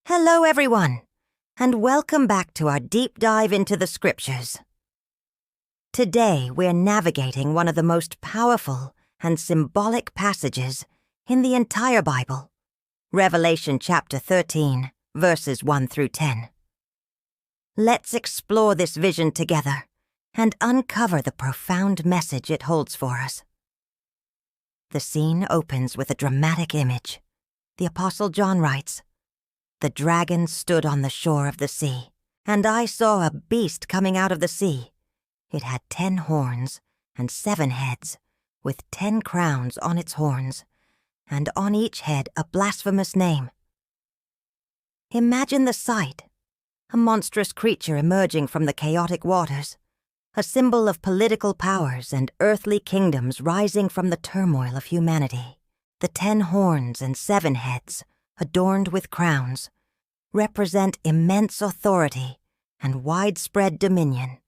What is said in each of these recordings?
Hello, everyone, and welcome back to our deep dive into the scriptures. Today, we're navigating one of the most powerful and symbolic passages in the entire Bible, Revelation chapter 13, verses 1 through 10. Let's explore this vision together and uncover the profound message it holds for us. The scene opens with a dramatic image. The Apostle John writes, "The dragon stood on the shore of the sea, and I saw a beast coming out of the sea. It had 10 horns and 7 heads, with 10 crowns on its horns, and on each head a blasphemous name." Imagine the sight, a monstrous creature emerging from the chaotic waters, a symbol of political powers and earthly kingdoms rising from the turmoil of humanity. The 10 horns and 7 heads, adorned with crowns, represent immense authority and widespread dominion.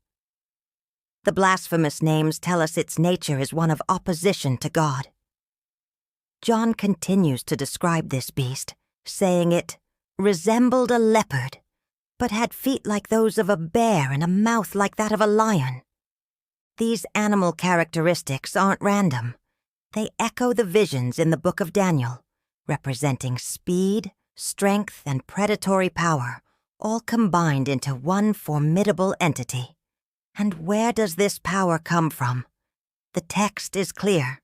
The blasphemous names tell us its nature is one of opposition to God. John continues to describe this beast, saying it resembled a leopard, but had feet like those of a bear and a mouth like that of a lion. These animal characteristics aren't random. They echo the visions in the book of Daniel, representing speed, strength, and predatory power, all combined into one formidable entity. And where does this power come from? The text is clear.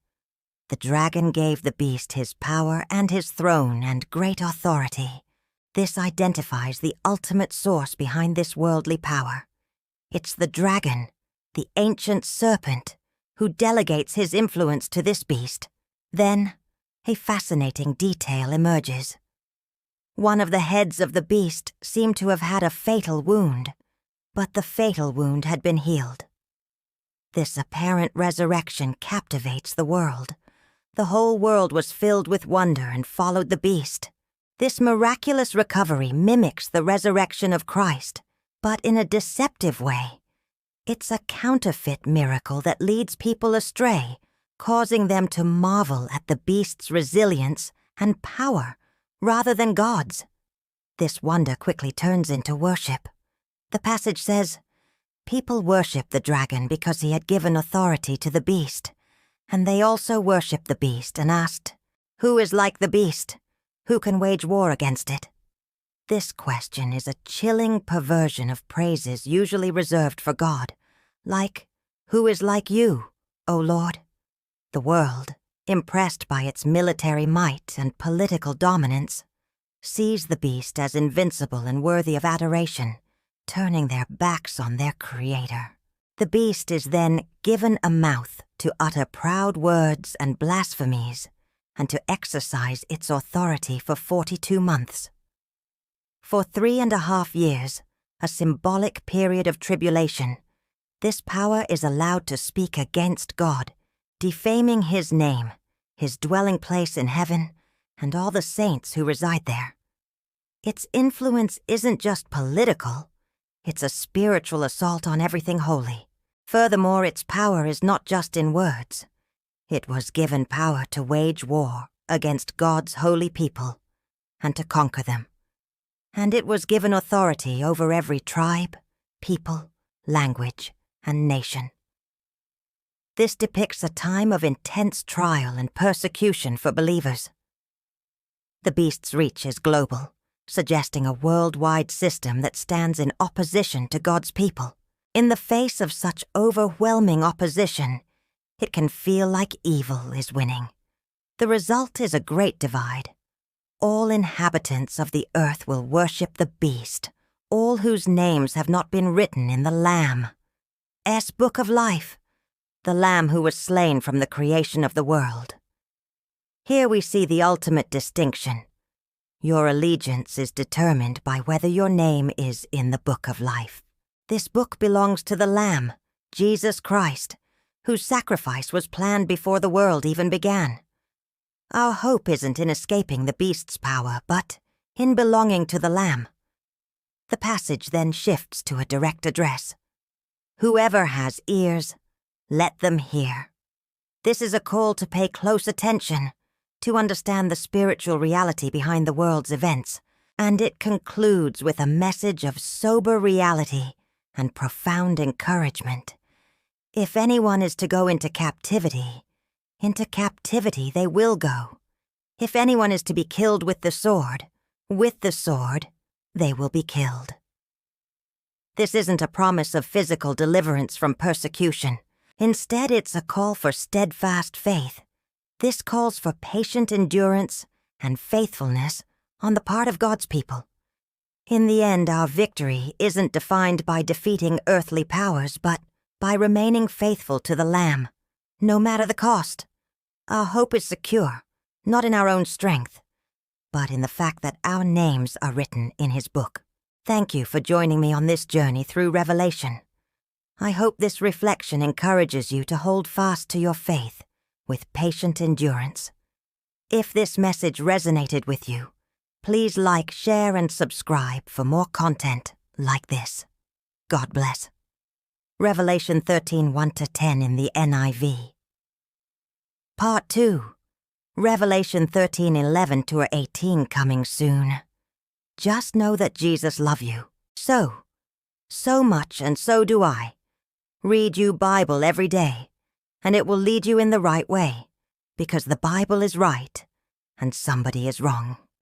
The dragon gave the beast his power and his throne and great authority. This identifies the ultimate source behind this worldly power. It's the dragon, the ancient serpent, who delegates his influence to this beast. Then, a fascinating detail emerges. One of the heads of the beast seemed to have had a fatal wound, but the fatal wound had been healed. This apparent resurrection captivates the world. The whole world was filled with wonder and followed the beast. This miraculous recovery mimics the resurrection of Christ, but in a deceptive way. It's a counterfeit miracle that leads people astray, causing them to marvel at the beast's resilience and power rather than God's. This wonder quickly turns into worship. The passage says, "People worshiped the dragon because he had given authority to the beast, and they also worshiped the beast and asked, 'Who is like the beast? Who can wage war against it?'" This question is a chilling perversion of praises usually reserved for God, like, "Who is like you, O Lord?" The world, impressed by its military might and political dominance, sees the beast as invincible and worthy of adoration, turning their backs on their creator. The beast is then given a mouth to utter proud words and blasphemies, and to exercise its authority for 42 months. For 3.5 years, a symbolic period of tribulation, this power is allowed to speak against God, defaming his name, his dwelling place in heaven, and all the saints who reside there. Its influence isn't just political, it's a spiritual assault on everything holy. Furthermore, its power is not just in words. It was given power to wage war against God's holy people and to conquer them. And it was given authority over every tribe, people, language, and nation. This depicts a time of intense trial and persecution for believers. The beast's reach is global, suggesting a worldwide system that stands in opposition to God's people. In the face of such overwhelming opposition, it can feel like evil is winning. The result is a great divide. All inhabitants of the earth will worship the beast, all whose names have not been written in the Lamb's book of life, the Lamb who was slain from the creation of the world. Here we see the ultimate distinction. Your allegiance is determined by whether your name is in the book of life. This book belongs to the Lamb, Jesus Christ, whose sacrifice was planned before the world even began. Our hope isn't in escaping the beast's power, but in belonging to the Lamb. The passage then shifts to a direct address. "Whoever has ears, let them hear." This is a call to pay close attention, to understand the spiritual reality behind the world's events, And it concludes with a message of sober reality and profound encouragement. If anyone is to go into captivity they will go. If anyone is to be killed with the sword they will be killed. This isn't a promise of physical deliverance from persecution. Instead, it's a call for steadfast faith. This calls for patient endurance and faithfulness on the part of God's people. In the end, our victory isn't defined by defeating earthly powers, but by remaining faithful to the Lamb, no matter the cost. Our hope is secure, not in our own strength, but in the fact that our names are written in His book. Thank you for joining me on this journey through Revelation. I hope this reflection encourages you to hold fast to your faith with patient endurance. If this message resonated with you, please like, share, and subscribe for more content like this. God bless. Revelation 13, 1-10 in the NIV. Part 2. Revelation 13, 11-18 coming soon. Just know that Jesus loves you. So much, and so do I. Read your Bible every day, and it will lead you in the right way, because the Bible is right, and somebody is wrong.